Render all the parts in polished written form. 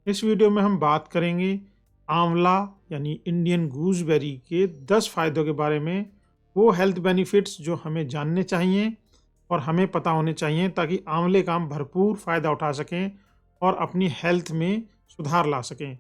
इस वीडियो में हम बात करेंगे आंवला यानी इंडियन गूसबेरी के 10 फायदों के बारे में। वो हेल्थ बेनिफिट्स जो हमें जानने चाहिए और हमें पता होने चाहिए ताकि आंवले का हम भरपूर फ़ायदा उठा सकें और अपनी हेल्थ में सुधार ला सकें।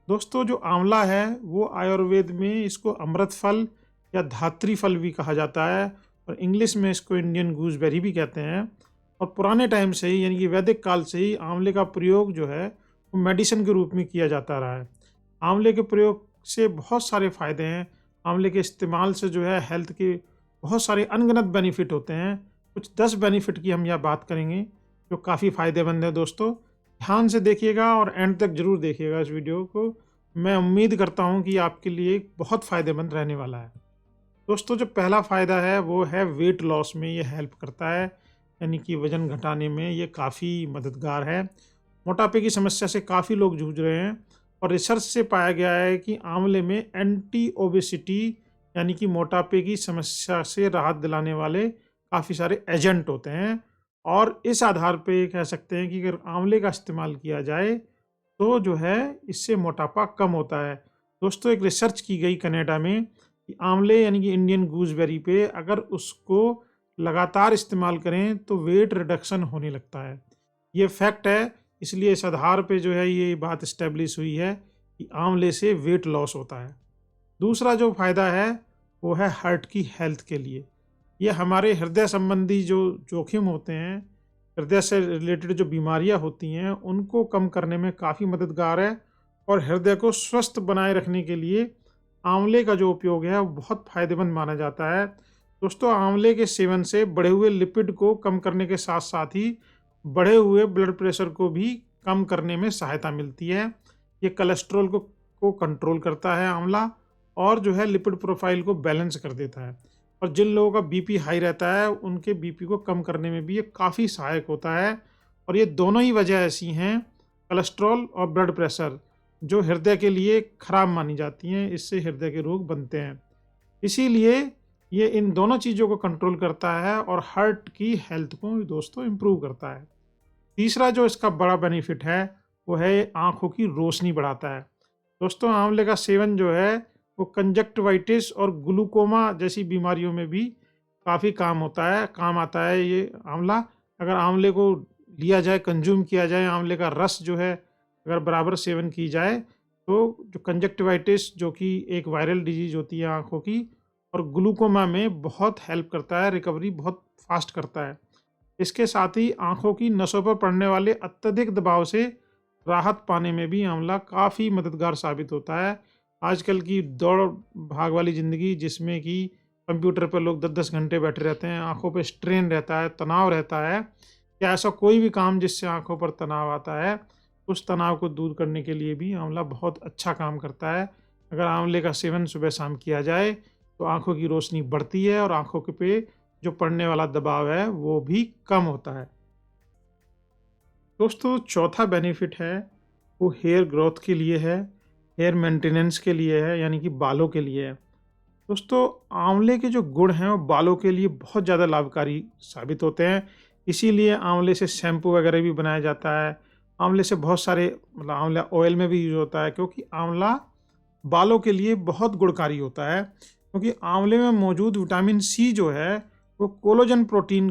दोस्तों, जो आंवला है वो आयुर्वेद में इसको अमृत फल या धात्री फल भी कहा जाता है और इंग्लिश में इसको इंडियन गूसबेरी भी कहते हैं। और पुराने टाइम से ही यानी कि वैदिक काल से ही आंवले का प्रयोग जो है वो मेडिसिन के रूप में किया जाता रहा है। आंवले के प्रयोग से बहुत सारे फ़ायदे हैं। आंवले के इस्तेमाल से जो है हेल्थ के बहुत सारे अनगिनत बेनिफिट होते हैं। कुछ 10 बेनिफिट की हम यहाँ बात करेंगे जो काफ़ी फ़ायदेमंद है। दोस्तों, ध्यान से देखिएगा और एंड तक ज़रूर देखिएगा इस वीडियो को। मैं उम्मीद करता हूँ कि आपके लिए बहुत फ़ायदेमंद रहने वाला है। दोस्तों, जो पहला फ़ायदा है वो है वेट लॉस में ये हेल्प करता है, यानी कि वज़न घटाने में ये काफ़ी मददगार है। मोटापे की समस्या से काफ़ी लोग जूझ रहे हैं और रिसर्च से पाया गया है कि आंवले में एंटी ओबेसिटी यानी कि मोटापे की समस्या से राहत दिलाने वाले काफ़ी सारे एजेंट होते हैं। और इस आधार पे कह सकते हैं कि अगर आंवले का इस्तेमाल किया जाए तो जो है इससे मोटापा कम होता है। दोस्तों, एक रिसर्च की गई कनाडा में कि आंवले यानी कि इंडियन गूसबेरी पे अगर उसको लगातार इस्तेमाल करें तो वेट रिडक्शन होने लगता है। ये फैक्ट है, इसलिए इस आधार पे जो है ये बात इस्टेब्लिश हुई है कि आंवले से वेट लॉस होता है। दूसरा जो फ़ायदा है वो है हार्ट की हेल्थ के लिए। ये हमारे हृदय संबंधी जो जोखिम होते हैं, हृदय से रिलेटेड जो बीमारियां होती हैं उनको कम करने में काफ़ी मददगार है और हृदय को स्वस्थ बनाए रखने के लिए आंवले का जो उपयोग है वो बहुत फ़ायदेमंद माना जाता है। दोस्तों, आंवले के सेवन से बढ़े हुए लिपिड को कम करने के साथ साथ ही बढ़े हुए ब्लड प्रेशर को भी कम करने में सहायता मिलती है। ये कोलेस्ट्रॉल को कंट्रोल करता है आंवला और जो है लिपिड प्रोफाइल को बैलेंस कर देता है। और जिन लोगों का बीपी हाई रहता है उनके बीपी को कम करने में भी ये काफ़ी सहायक होता है। और ये दोनों ही वजह ऐसी हैं, कोलेस्ट्रॉल और ब्लड प्रेशर, जो हृदय के लिए खराब मानी जाती हैं, इससे हृदय के रोग बनते हैं। इसीलिए ये इन दोनों चीज़ों को कंट्रोल करता है और हार्ट की हेल्थ को दोस्तों इम्प्रूव करता है। तीसरा जो इसका बड़ा बेनिफिट है वो है आँखों की रोशनी बढ़ाता है। दोस्तों, आंवले का सेवन जो है वो कंजक्टिवाइटिस और ग्लूकोमा जैसी बीमारियों में भी काफ़ी काम आता है ये आंवला। अगर आंवले को लिया जाए, कंज्यूम किया जाए, आंवले का रस जो है अगर बराबर सेवन की जाए तो जो कंजक्टिवाइटिस जो कि एक वायरल डिजीज होती है आँखों की, और ग्लूकोमा में बहुत हेल्प करता है, रिकवरी बहुत फास्ट करता है। इसके साथ ही आँखों की नसों पर पड़ने वाले अत्यधिक दबाव से राहत पाने में भी आंवला काफ़ी मददगार साबित होता है। आजकल की दौड़ भाग वाली ज़िंदगी जिसमें कि कंप्यूटर पर लोग 10-10 घंटे बैठे रहते हैं, आँखों पे स्ट्रेन रहता है, तनाव रहता है, या ऐसा कोई भी काम जिससे आँखों पर तनाव आता है, उस तनाव को दूर करने के लिए भी आंवला बहुत अच्छा काम करता है। अगर आंवले का सेवन सुबह-शाम किया जाए तो आँखों की रोशनी बढ़ती है और आँखों के पे जो पड़ने वाला दबाव है वो भी कम होता है। दोस्तों, चौथा बेनिफिट है वो हेयर ग्रोथ के लिए है, हेयर मेंटेनेंस के लिए है, यानी कि बालों के लिए है। दोस्तों, आंवले के जो गुण हैं वो बालों के लिए बहुत ज़्यादा लाभकारी साबित होते हैं। इसीलिए आंवले से शैम्पू वगैरह भी बनाया जाता है। आंवले से बहुत सारे मतलब आंवला ऑयल में भी यूज़ होता है, क्योंकि आंवला बालों के लिए बहुत गुणकारी होता है। क्योंकि आंवले में मौजूद विटामिन सी जो है वो कोलेजन प्रोटीन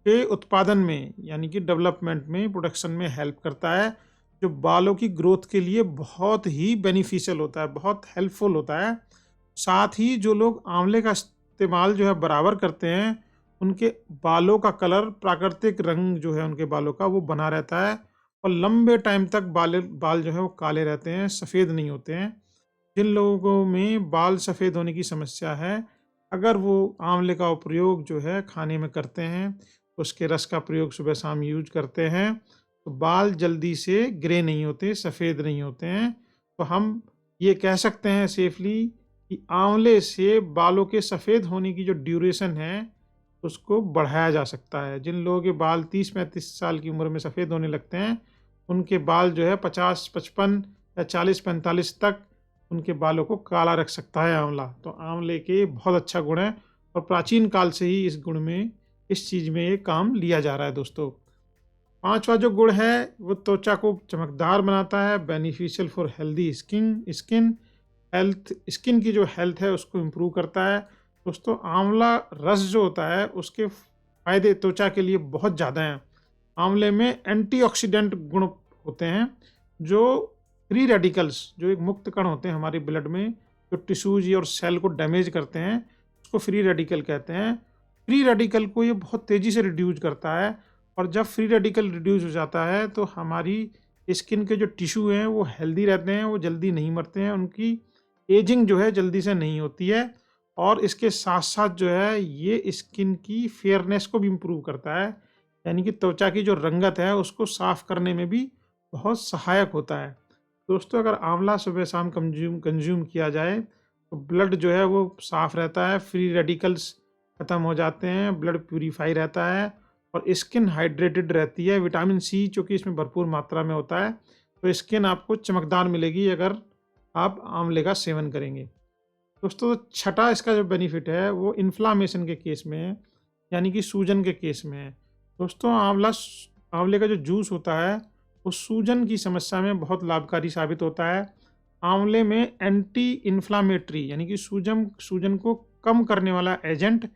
के उत्पादन में यानी कि डेवलपमेंट में, प्रोडक्शन में हेल्प करता है, जो बालों की ग्रोथ के लिए बहुत ही बेनिफिशियल होता है, बहुत हेल्पफुल होता है। साथ ही जो लोग आंवले का इस्तेमाल जो है बराबर करते हैं, उनके बालों का कलर, प्राकृतिक रंग जो है उनके बालों का वो बना रहता है और लंबे टाइम तक बाल जो है वो काले रहते हैं, सफ़ेद नहीं होते हैं। जिन लोगों में बाल सफ़ेद होने की समस्या है, अगर वो आंवले का प्रयोग जो है खाने में करते हैं, उसके रस का प्रयोग सुबह शाम यूज करते हैं, तो बाल जल्दी से ग्रे नहीं होते, सफ़ेद नहीं होते हैं। तो हम ये कह सकते हैं सेफली कि आंवले से बालों के सफ़ेद होने की जो ड्यूरेशन है उसको बढ़ाया जा सकता है। जिन लोगों के बाल 30-35 साल की उम्र में सफ़ेद होने लगते हैं, उनके बाल जो है 50-55 या 40-45 तक उनके बालों को काला रख सकता है आंवला। तो आंवले के बहुत अच्छा गुण है और प्राचीन काल से ही इस चीज़ में ये काम लिया जा रहा है दोस्तों। पांचवा जो गुण है वो त्वचा को चमकदार बनाता है, beneficial for healthy skin skin health, skin की जो हेल्थ है उसको इम्प्रूव करता है। दोस्तों आंवला रस जो होता है उसके फायदे त्वचा के लिए बहुत ज़्यादा हैं। आंवले में एंटीऑक्सीडेंट गुण होते हैं जो फ्री रेडिकल्स, जो एक मुक्त कण होते हैं हमारे ब्लड में, जो टिश्यूज और सेल को डैमेज करते हैं, उसको फ्री रेडिकल कहते हैं। फ्री रेडिकल को ये बहुत तेज़ी से रिड्यूस करता है, और जब फ्री रेडिकल रिड्यूस हो जाता है तो हमारी स्किन के जो टिश्यू हैं वो हेल्दी रहते हैं, वो जल्दी नहीं मरते हैं, उनकी एजिंग जो है जल्दी से नहीं होती है। और इसके साथ साथ जो है ये स्किन की फेयरनेस को भी इम्प्रूव करता है, यानी कि त्वचा की जो रंगत है उसको साफ करने में भी बहुत सहायक होता है। दोस्तों अगर आंवला सुबह शाम कंज्यूम किया जाए तो ब्लड जो है वो साफ रहता है, फ्री रेडिकल्स ख़त्म हो जाते हैं, ब्लड प्यूरीफाई रहता है और स्किन हाइड्रेटेड रहती है। विटामिन सी चूँकि इसमें भरपूर मात्रा में होता है तो स्किन आपको चमकदार मिलेगी अगर आप आंवले का सेवन करेंगे। दोस्तों छठा इसका जो बेनिफिट है वो इन्फ्लामेशन के केस में है, यानी कि सूजन के केस में है। दोस्तों आंवले का जो जूस होता है वो सूजन की समस्या में बहुत लाभकारी साबित होता है। आंवले में एंटी इन्फ्लामेटरी यानी कि सूजन को कम करने वाला एजेंट,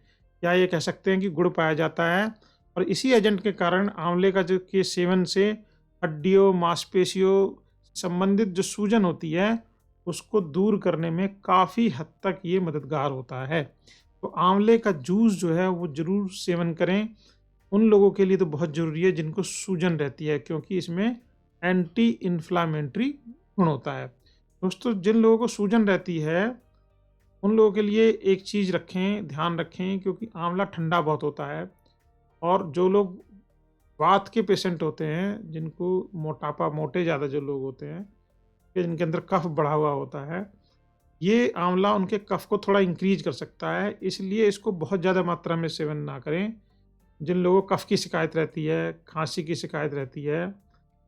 या ये कह सकते हैं कि गुण पाया जाता है, और इसी एजेंट के कारण आंवले का जो के सेवन से हड्डियों मांसपेशियों संबंधित जो सूजन होती है उसको दूर करने में काफ़ी हद तक ये मददगार होता है। तो आंवले का जूस जो है वो ज़रूर सेवन करें। उन लोगों के लिए तो बहुत ज़रूरी है जिनको सूजन रहती है, क्योंकि इसमें एंटी इन्फ्लामेटरी गुण होता है। दोस्तों जिन लोगों को सूजन रहती है उन लोगों के लिए एक चीज़ रखें, ध्यान रखें, क्योंकि आंवला ठंडा बहुत होता है, और जो लोग वात के पेशेंट होते हैं, जिनको मोटे ज़्यादा जो लोग होते हैं कि जिनके अंदर कफ बढ़ा हुआ होता है, ये आंवला उनके कफ को थोड़ा इंक्रीज कर सकता है, इसलिए इसको बहुत ज़्यादा मात्रा में सेवन ना करें। जिन लोगों को कफ की शिकायत रहती है, खांसी की शिकायत रहती है,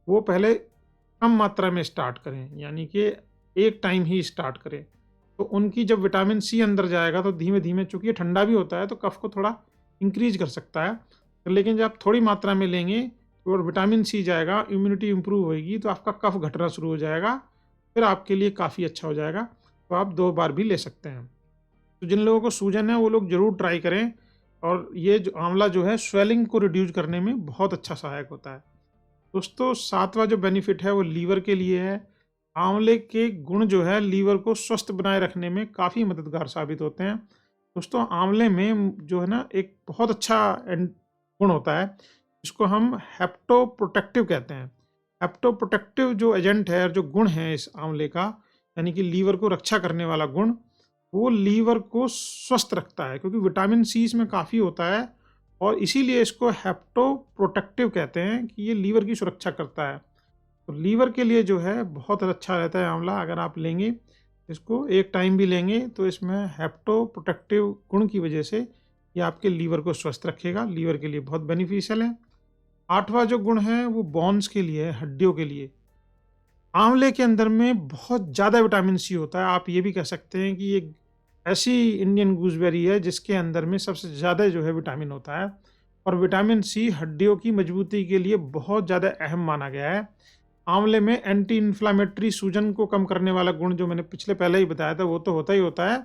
वो पहले कम मात्रा में स्टार्ट करें, यानी कि एक टाइम ही स्टार्ट करें। तो उनकी जब विटामिन सी अंदर जाएगा तो धीमे धीमे, चूँकि ये ठंडा भी होता है तो कफ को थोड़ा इंक्रीज कर सकता है, लेकिन जब आप थोड़ी मात्रा में लेंगे और विटामिन सी जाएगा, इम्यूनिटी इम्प्रूव होएगी, तो आपका कफ घटना शुरू हो जाएगा, फिर आपके लिए काफ़ी अच्छा हो जाएगा। तो आप 2 बार भी ले सकते हैं। तो जिन लोगों को सूजन है वो लोग ज़रूर ट्राई करें, और ये जो आंवला जो है स्वेलिंग को रिड्यूस करने में बहुत अच्छा सहायक होता है। दोस्तों 7वां जो बेनिफिट है वो लीवर के लिए है। आंवले के गुण जो है लीवर को स्वस्थ बनाए रखने में काफ़ी मददगार साबित होते हैं। दोस्तों आंवले में जो है ना एक बहुत अच्छा गुण होता है, इसको हम हेप्टोप्रोटेक्टिव कहते हैं। हेप्टोप्रोटेक्टिव जो एजेंट है और जो गुण है इस आंवले का, यानी कि लीवर को रक्षा करने वाला गुण, वो लीवर को स्वस्थ रखता है, क्योंकि विटामिन सी इसमें काफ़ी होता है, और इसीलिए इसको हेप्टोप्रोटेक्टिव कहते हैं कि ये लीवर की सुरक्षा करता है। तो लीवर के लिए जो है बहुत अच्छा रहता है आंवला। अगर आप लेंगे इसको, एक टाइम भी लेंगे, तो इसमें हेप्टोप्रोटेक्टिव गुण की वजह से ये आपके लीवर को स्वस्थ रखेगा, लीवर के लिए बहुत बेनिफिशियल है। 8वां जो गुण है वो बोन्स के लिए है, हड्डियों के लिए। आंवले के अंदर में बहुत ज़्यादा विटामिन सी होता है। आप ये भी कह सकते हैं कि ये ऐसी इंडियन गूसबेरी है जिसके अंदर में सबसे ज़्यादा जो है विटामिन होता है, और विटामिन सी हड्डियों की मजबूती के लिए बहुत ज़्यादा अहम माना गया है। आंवले में एंटी इन्फ्लामेटरी, सूजन को कम करने वाला गुण जो मैंने पहले ही बताया था वो तो होता ही होता है,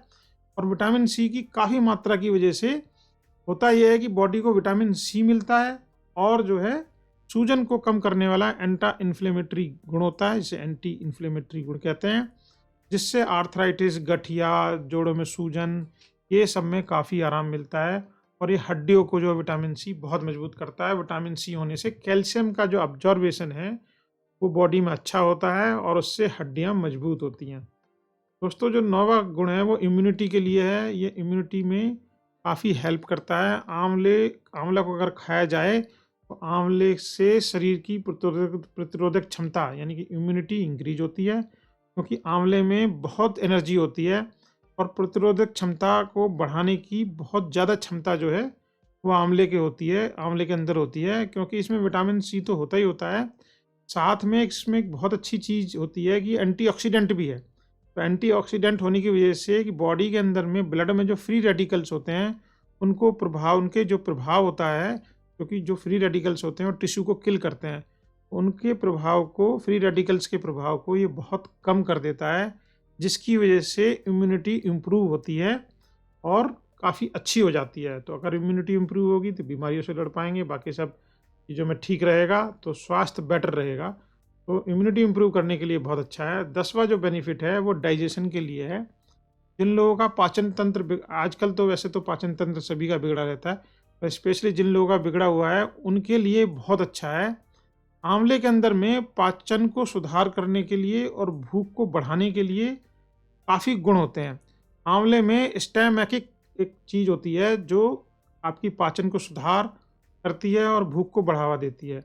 और विटामिन सी की काफ़ी मात्रा की वजह से होता यह है कि बॉडी को विटामिन सी मिलता है, और जो है सूजन को कम करने वाला एंटी इन्फ्लेमेटरी गुण होता है, जिसे एंटी इन्फ्लेमेटरी गुण कहते हैं, जिससे आर्थराइटिस, गठिया, जोड़ों में सूजन, ये सब में काफ़ी आराम मिलता है। और ये हड्डियों को जो विटामिन सी बहुत मजबूत करता है। विटामिन सी होने से कैल्शियम का जो अब्जॉर्बेशन है वो बॉडी में अच्छा होता है, और उससे हड्डियाँ मजबूत होती हैं। दोस्तों जो 9वां गुण है वो इम्यूनिटी के लिए है। ये इम्यूनिटी में काफ़ी हेल्प करता है। आंवला को अगर खाया जाए तो आंवले से शरीर की प्रतिरोधक क्षमता यानी कि इम्यूनिटी इंक्रीज होती है, क्योंकि आंवले में बहुत एनर्जी होती है, और प्रतिरोधक क्षमता को बढ़ाने की बहुत ज़्यादा क्षमता जो है वो आंवले के अंदर होती है, क्योंकि इसमें विटामिन सी तो होता ही होता है, साथ में इसमें एक बहुत अच्छी चीज़ होती है कि एंटीऑक्सीडेंट भी है। तो एंटीऑक्सीडेंट होने की वजह से कि बॉडी के अंदर में ब्लड में जो फ्री रेडिकल्स होते हैं उनके जो प्रभाव होता है क्योंकि जो फ्री रेडिकल्स होते हैं वो टिश्यू को किल करते हैं, उनके प्रभाव को, फ्री रेडिकल्स के प्रभाव को ये बहुत कम कर देता है, जिसकी वजह से इम्यूनिटी इम्प्रूव होती है और काफ़ी अच्छी हो जाती है। तो अगर इम्यूनिटी इम्प्रूव होगी तो बीमारियों से लड़ पाएंगे, बाकी सब चीज़ों में ठीक रहेगा तो स्वास्थ्य बेटर रहेगा। तो इम्यूनिटी इम्प्रूव करने के लिए बहुत अच्छा है। 10वां जो बेनिफिट है वो डाइजेशन के लिए है। जिन लोगों का पाचन तंत्र, आजकल तो वैसे तो पाचन तंत्र सभी का बिगड़ा रहता है, पर स्पेशली जिन लोगों का बिगड़ा हुआ है उनके लिए बहुत अच्छा है। आंवले के अंदर में पाचन को सुधार करने के लिए और भूख को बढ़ाने के लिए काफ़ी गुण होते हैं। आंवले में स्टैमेकिक एक चीज़ होती है जो आपकी पाचन को सुधार करती है और भूख को बढ़ावा देती है।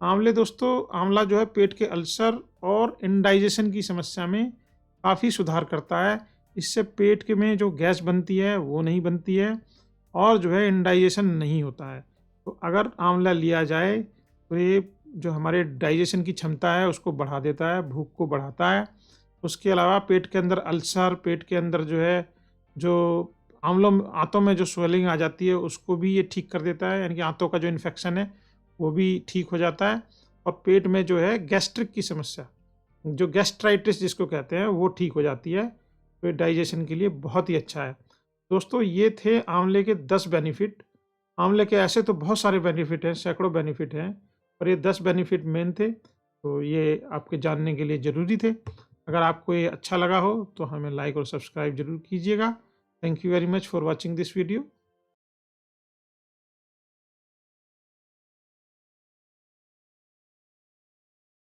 आंवले दोस्तों, आंवला जो है पेट के अल्सर और इंडाइजेशन की समस्या में काफ़ी सुधार करता है। इससे पेट के में जो गैस बनती है वो नहीं बनती है और जो है इंडाइजेशन नहीं होता है। तो अगर आंवला लिया जाए तो ये जो हमारे डाइजेशन की क्षमता है उसको बढ़ा देता है, भूख को बढ़ाता है। उसके अलावा पेट के अंदर अल्सर, पेट के अंदर जो है जो आंतों में जो स्वेलिंग आ जाती है उसको भी ये ठीक कर देता है, यानी कि आंतों का जो इन्फेक्शन है वो भी ठीक हो जाता है। और पेट में जो है गैस्ट्रिक की समस्या, जो गैस्ट्राइटिस जिसको कहते हैं, वो ठीक हो जाती है। तो ये डाइजेशन के लिए बहुत ही अच्छा है। दोस्तों, ये थे आंवले के 10 बेनिफिट। आंवले के ऐसे तो बहुत सारे बेनिफिट हैं, सैकड़ों बेनिफिट हैं, पर ये 10 बेनिफिट मेन थे, तो ये आपके जानने के लिए ज़रूरी थे। अगर आपको ये अच्छा लगा हो तो हमें लाइक और सब्सक्राइब ज़रूर कीजिएगा। Thank you very much for watching this video.